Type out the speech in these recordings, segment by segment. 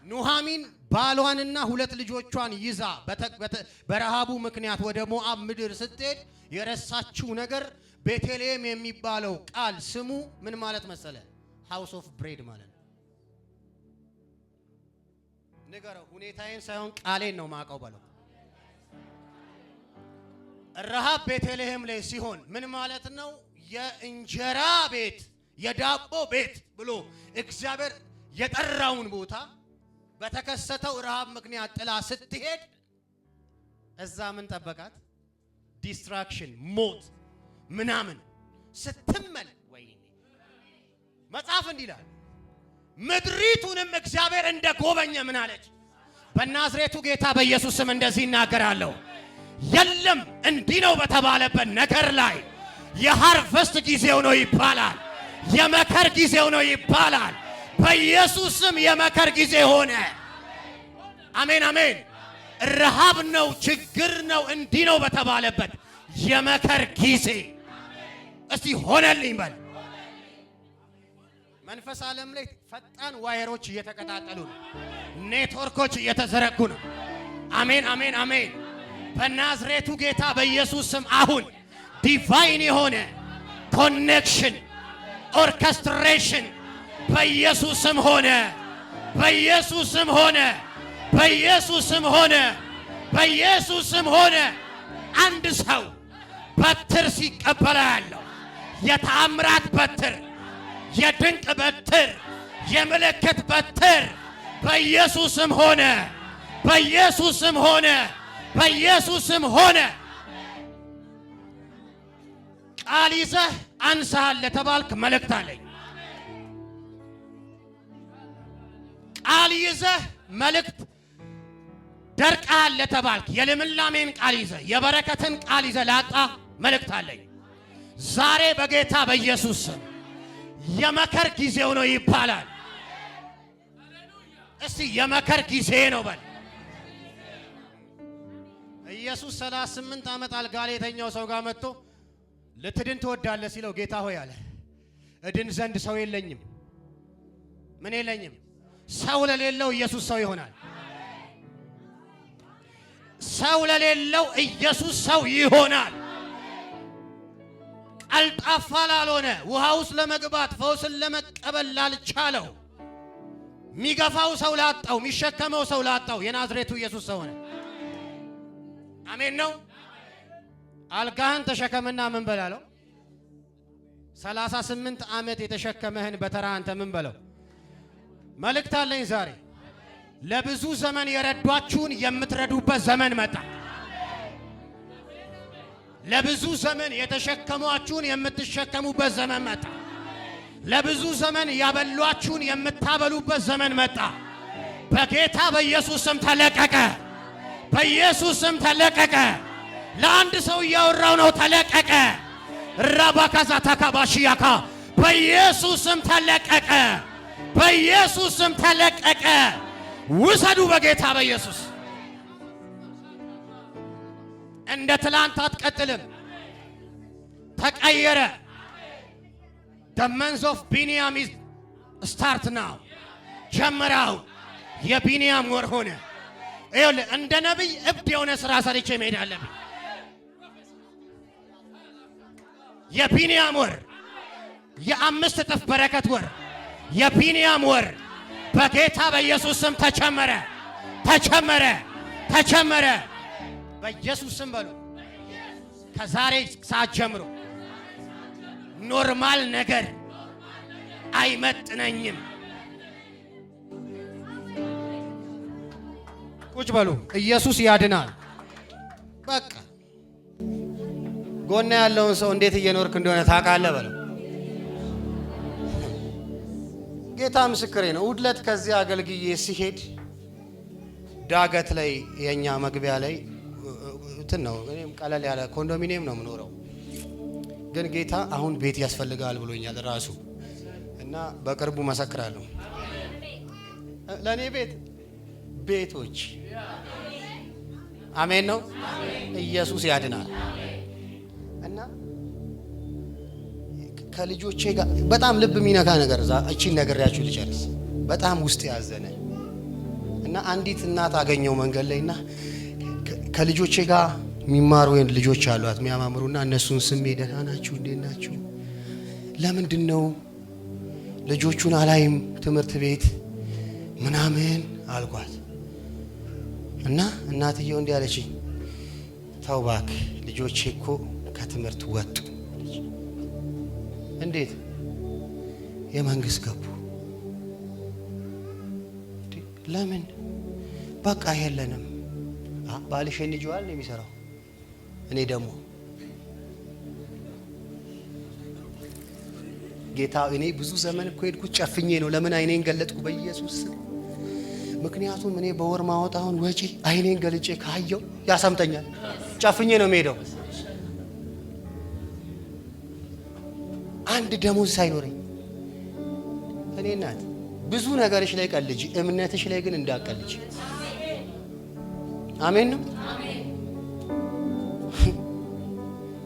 ኑሃሚን ባሏንና ሁለት ልጆቿን ይዛ በረሃቡ ምክንያት ወደ ሞዓብ ምድር ስትሄድ የረሳችው ነገር ቤተልሔም የሚባለው ቃል ስሙ ምን ማለት መሰለ? ሃውስ ኦፍ ብሬድ ማለት ነው። ንገረው፣ ሁኔታዬን ሳይሆን ቃሌን ነው ማቀው በለው። ረሃብ ቤተልሔም ላይ ሲሆን ምን ማለት ነው? የእንጀራ ቤት የዳቦ ቤት ብሎ እግዚአብሔር የጠራውን ቦታ በተከሰተው ረሃብ ምክንያት ጥላ ስትሄድ እዛ ምን ጠበቃት? ዲስትራክሽን፣ ሞት ምናምን ስትመል ወይኔ መጽሐፍ እንዲላል ምድሪቱንም እግዚአብሔር እንደ ጎበኘ ምን አለች? በናዝሬቱ ጌታ በኢየሱስ ስም እንደዚህ እናገራለሁ። የለም እንዲህ ነው በተባለበት ነገር ላይ የሃርቨስት ጊዜው ነው ይባላል። የመከር ጊዜው ነው ይባላል። በኢየሱስ ስም የመከር ጊዜ ሆነ። አሜን አሜን። ረሃብ ነው፣ ችግር ነው፣ እንዲህ ነው በተባለበት የመከር ጊዜ እስቲ ሆነልኝ በል። መንፈስ ዓለም ላይ ፈጣን ዋየሮች እየተቀጣጠሉ ነው። ኔትወርኮች እየተዘረጉ ነው። አሜን አሜን አሜን። በናዝሬቱ ጌታ በኢየሱስ ስም አሁን ዲቫይን የሆነ ኮኔክሽን ኦርኬስትሬሽን በኢየሱስ ስም ሆነ። በኢየሱስ ስም ሆነ። በኢየሱስ ስም ሆነ። በኢየሱስ ስም ሆነ። አንድ ሰው በትር ሲቀበል ያለው የተአምራት በትር፣ የድንቅ በትር፣ የምልክት በትር በኢየሱስ ስም ሆነ። በኢየሱስ ስም ሆነ። በኢየሱስ ስም ሆነ። ቃል ይዘህ አንሳሃል ለተባልክ መልእክት አለኝ። ቃል ይዘህ መልእክት ደርቀሃል ለተባልክ የልምላሜን ቃል ይዘህ የበረከትን ቃል ይዘህ ላጣ መልእክት አለኝ። ዛሬ በጌታ በኢየሱስ ስም የመከር ጊዜው ነው ይባላል። እስቲ የመከር ጊዜ ነው በል። ኢየሱስ 38 ዓመት አልጋ ላይ የተኛው ሰው ጋር መጥቶ ልትድን ትወዳለህ ሲለው ጌታ ሆይ አለ እድን ዘንድ ሰው የለኝም። ምን የለኝም? ሰው ለሌለው ኢየሱስ ሰው ይሆናል። ሰው ለሌለው ኢየሱስ ሰው ይሆናል። ቀልጣፋ ላልሆነ ውሃ ውስጥ ለመግባት ፈውስን ለመቀበል ላልቻለው ሚገፋው ሰው ላጣው ሚሸከመው ሰው ላጣው የናዝሬቱ ኢየሱስ ሰው ሆነ። አሜን ነው። አልጋህን ተሸከምና ምን በላለው? 38 ዓመት የተሸከመህን በተራ አንተ ምን በለው? መልእክት አለኝ ዛሬ። ለብዙ ዘመን የረዷችሁን የምትረዱበት ዘመን መጣ። ለብዙ ዘመን የተሸከሟችሁን የምትሸከሙበት ዘመን መጣ። ለብዙ ዘመን ያበሏችሁን የምታበሉበት ዘመን መጣ። በጌታ በኢየሱስ ስም ተለቀቀ። በኢየሱስ ስም ተለቀቀ። ለአንድ ሰው እያወራው ነው። ተለቀቀ። ራባካዛ ተካባሽያካ በኢየሱስ ስም ተለቀቀ። በኢየሱስ ስም ተለቀቀ። ውሰዱ በጌታ በኢየሱስ። እንደ ትላንት አትቀጥልም። ተቀየረ። The month of Binyam is start now. ጀመራው። የቢንያም ወር ሆነ። ይኸውልህ እንደ ነብይ እብድ የሆነ ስራ ሰርቼ መሄድ አለብኝ። የቢንያም ወር የአምስት እጥፍ በረከት ወር የቢንያም ወር በጌታ በኢየሱስ ስም ተጨመረ። ተጨመረ። ተጨመረ። በኢየሱስ ስም በሉ። ከዛሬ ሰዓት ጀምሮ ኖርማል ነገር አይመጥነኝም። ቁጭ በሉ። ኢየሱስ ያድናል። በቃ ጎና ያለውን ሰው እንዴት እየኖርክ እንደሆነ ታውቃለህ በለው። ጌታ ምስክሬ ነው። ውድለት ከዚህ አገልግዬ ሲሄድ ዳገት ላይ የኛ መግቢያ ላይ እንትን ነው። እኔም ቀለል ያለ ኮንዶሚኒየም ነው የምኖረው። ግን ጌታ አሁን ቤት ያስፈልጋል ብሎኛል ራሱ እና በቅርቡ መሰክራለሁ። ለኔ ቤቶች አሜን ነው። ኢየሱስ ያድናል። እና ከልጆቼ ጋር በጣም ልብ የሚነካ ነገር እቺን ነግሬያችሁ ልጨርስ። በጣም ውስጥ ያዘነ እና አንዲት እናት አገኘው መንገድ ላይና ከልጆቼ ጋር የሚማሩ ልጆች አሏት የሚያማምሩና እነሱን ስሜ ደህና ናችሁ እንዴት ናችሁ ለምንድነው ልጆቹን አላይም ትምህርት ቤት ምናምን አልኳት እና እናትየው እንዲህ አለችኝ ተው እባክህ ልጆቼ እኮ ከትምህርት ወጡ እንዴት የመንግስት ገቡ ለምን በቃ የለንም ባልሽ እንጂዋል ነው የሚሰራው እኔ ደግሞ ጌታ እኔ ብዙ ዘመን እኮ ሄድኩት ጨፍኜ ነው ለምን አይኔን ገለጥኩ በኢየሱስ ምክንያቱም እኔ በወር ማወጣውን ወጪ አይኔን ገልጬ ካየው ያሰምተኛል ጨፍኜ ነው የምሄደው አንድ ደሞዝ ሳይኖረኝ እኔ እናት ብዙ ነገርሽ ላይ ቀልጂ እምነትሽ ላይ ግን እንዳቀልጂ አሜን ነው አሜን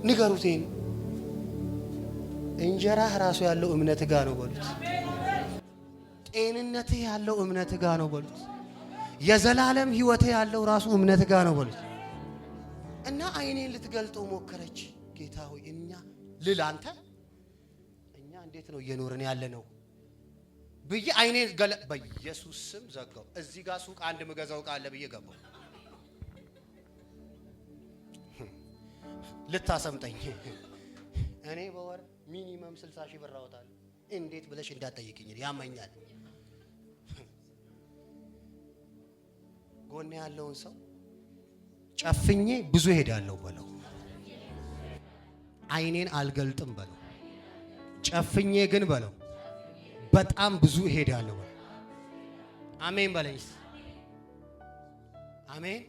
ንገሩቴን እንጀራ ራሱ ያለው እምነት ጋር ነው በሉት ጤንነት ያለው እምነት ጋር ነው በሉት የዘላለም ህይወት ያለው ራሱ እምነት ጋር ነው በሉት እና አይኔን ልትገልጠው ሞከረች ጌታ ሆይ እኛ ልላንተ እኛ እንዴት ነው እየኖርን ያለ ነው ብዬ አይኔን በኢየሱስ ስም ዘጋው እዚህ ጋር ሱቅ አንድ መገዛው ቃል ለብዬ ገባው ልታሰምጠኝ እኔ በወር ሚኒመም 60,000 ብር አወጣለሁ እንዴት ብለሽ እንዳትጠይቅኝ ያመኛል ጎን ያለውን ሰው ጨፍኜ ብዙ ሄዳለሁ በለው አይኔን አልገልጥም በለው ጨፍኜ ግን በለው በጣም ብዙ ሄዳለሁ አሜን በለኝ አሜን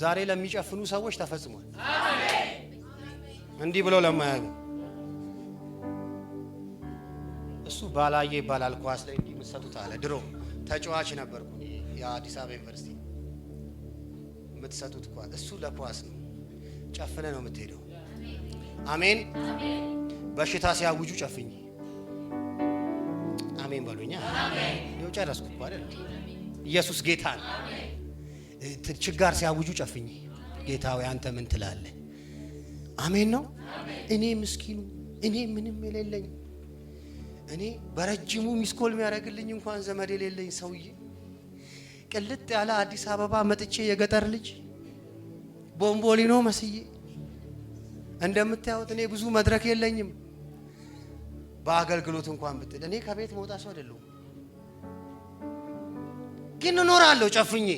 ዛሬ ለሚጨፍኑ ሰዎች ተፈጽሟል አሜን እንዲህ ብሎ ለማያዩ እሱ ባላየ ይባላል ኳስ ላይ እንዲህ ምትሰጡት አለ ድሮ ተጫዋች ነበርኩ የአዲስ አበባ ዩኒቨርሲቲ ምትሰጡት ኳስ እሱ ለኳስ ነው ጨፍነ ነው የምትሄደው አሜን በሽታ ሲያውጁ ጨፍኝ አሜን በሉኛ አሜን ነው ጨረስኩ አይደል ኢየሱስ ጌታ ነው አሜን ችጋር ሲያውጁ ጨፍኝ ጌታው አንተ ምን ትላለህ አሜን ነው እኔ ምስኪኑ እኔ ምንም የሌለኝ እኔ በረጅሙ ሚስኮል የሚያደርግልኝ እንኳን ዘመድ የሌለኝ ሰውዬ ቅልጥ ያለ አዲስ አበባ መጥቼ የገጠር ልጅ ቦምቦሊኖ መስዬ እንደምታዩት እኔ ብዙ መድረክ የለኝም በአገልግሎት እንኳን ብትል እኔ ከቤት መውጣት ሰው አይደለሁም ግን እኖራለሁ ጨፍኜ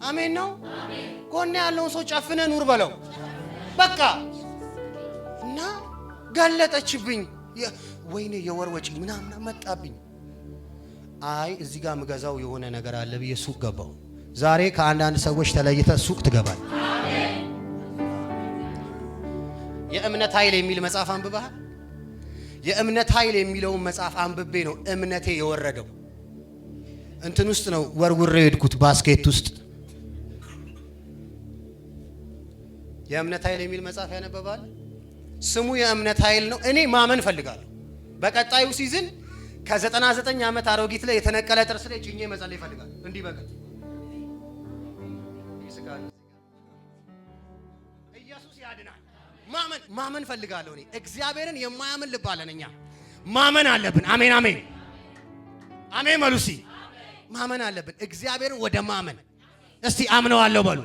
አሜን ነው አሜን ጎን ያለውን ሰው ጨፍነ ኑር በለው በቃ እና ገለጠችብኝ ወይኔ የወር ወጪ ምናምን መጣብኝ አይ እዚህ ጋር ምገዛው የሆነ ነገር አለ ብዬ ሱቅ ገባው ዛሬ ከአንዳንድ ሰዎች ተለይተ ሱቅ ትገባል አሜን የእምነት ኃይል የሚል መጽሐፍ አንብበሃል የእምነት ኃይል የሚለውን መጽሐፍ አንብቤ ነው እምነቴ የወረደው እንትን ውስጥ ነው ወርውሬ ሄድኩት ባስኬት ውስጥ የእምነት ኃይል የሚል መጽሐፍ ያነበባል ስሙ የእምነት ኃይል ነው እኔ ማመን ፈልጋለሁ በቀጣዩ ሲዝን ከ99 ዓመት አሮጊት ላይ የተነቀለ ጥርስ ላይ ጭኜ መጸለይ ፈልጋለሁ እንዲህ በቀጥ ይስጋል ኢየሱስ ያድናል ማመን ፈልጋለሁ እኔ እግዚአብሔርን የማያምን ልብ አለንኛ ማመን አለብን አሜን አሜን አሜን በሉሲ ማመን አለብን እግዚአብሔርን ወደ ማመን እስቲ አምነዋለሁ በሉ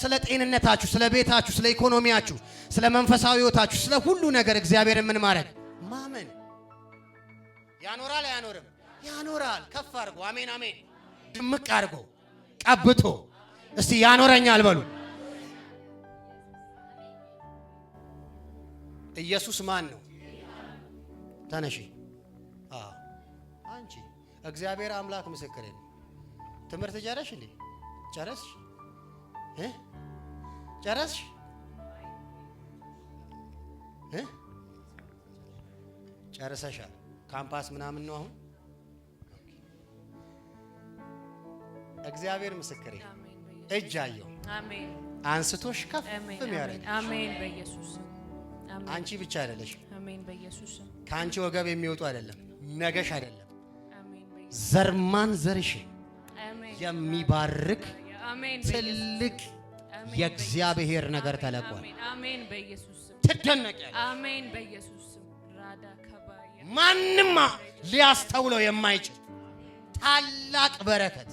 ስለ ጤንነታችሁ ስለ ቤታችሁ ስለ ኢኮኖሚያችሁ ስለ መንፈሳዊ ህይወታችሁ ስለ ሁሉ ነገር እግዚአብሔርን ምን ማድረግ ማመን ያኖራል አያኖርም ያኖራል ከፍ አድርጎ አሜን አሜን ድምቅ አድርጎ ቀብቶ እስቲ ያኖረኛል በሉ ኢየሱስ ማን ነው ተነሺ አንቺ እግዚአብሔር አምላክ ምስክሬ ነው ትምህርት ጨረሽ እንዴ ጨረስሽ ጨረስሽ ጨረሰሻል ካምፓስ ምናምን ነው አሁን እግዚአብሔር ምስክሬ እጅ አየው አሜን አንስቶሽ ከፍ የሚያደርግ አሜን በኢየሱስ አንቺ ብቻ አይደለሽ አሜን በኢየሱስ ካንቺ ወገብ የሚወጡ አይደለም ነገሽ አይደለም ዘርማን ዘርሽ የሚባርክ ትልቅ የእግዚአብሔር ነገር ተለቋል። አሜን በኢየሱስ ስም ትደነቂያለሽ። አሜን በኢየሱስ ስም ራዳ ከባያ ማንም ሊያስተውለው የማይችል ታላቅ በረከት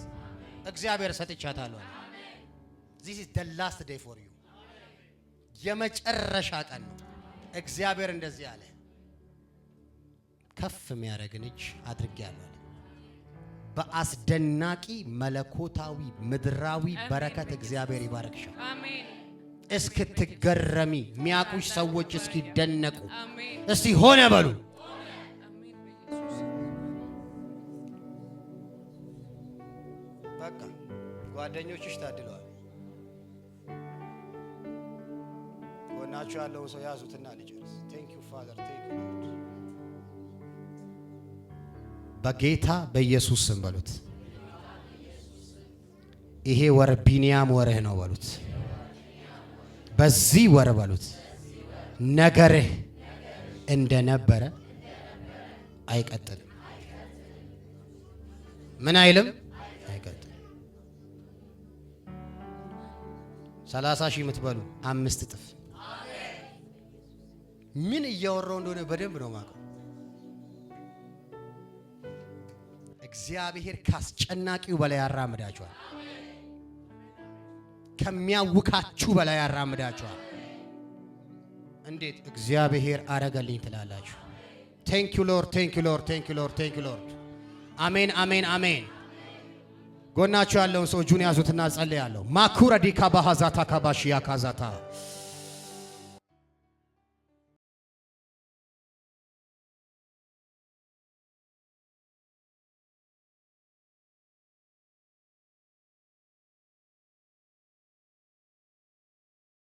እግዚአብሔር ሰጥቻታለሁ። This is the last day for you. የመጨረሻ ቀን ነው። እግዚአብሔር እንደዚህ አለ፣ ከፍ የሚያደርግን እጅ አድርጌያለሁ። በአስደናቂ መለኮታዊ ምድራዊ በረከት እግዚአብሔር ይባርክሻል። አሜን። እስክትገረሚ የሚያውቁሽ ሰዎች እስኪደነቁ እስቲ ሆነ በሉ። በቃ ጓደኞችሽ ታድለዋል። ጎናችሁ ያለው ሰው ያዙትና ልጨርስ። ቴንክ ዩ ፋዘር፣ ቴንክ ዩ ሎርድ። በጌታ በኢየሱስ ስም በሉት። ይሄ ወር ቢንያም ወርህ ነው በሉት። በዚህ ወር በሉት ነገርህ እንደነበረ አይቀጥልም። ምን አይልም? አይቀጥልም። 30 ሺህ የምትበሉ 5 እጥፍ። ምን እያወራው እንደሆነ በደንብ ነው ማቀው። እግዚአብሔር ካስጨናቂው በላይ ያራምዳችኋል። ከሚያውካችሁ በላይ ያራምዳችኋል። እንዴት እግዚአብሔር አረገልኝ ትላላችሁ? ቴንክ ዩ ሎርድ፣ ቴንክ ዩ ሎርድ፣ ቴንክ ዩ ሎርድ፣ ቴንክ ዩ ሎርድ። አሜን፣ አሜን፣ አሜን። ጎናችሁ ያለውን ሰው እጁን ያዙትና ጸልያለሁ። ማኩረዲ ካባሃዛታ ካባሺያ ካዛታ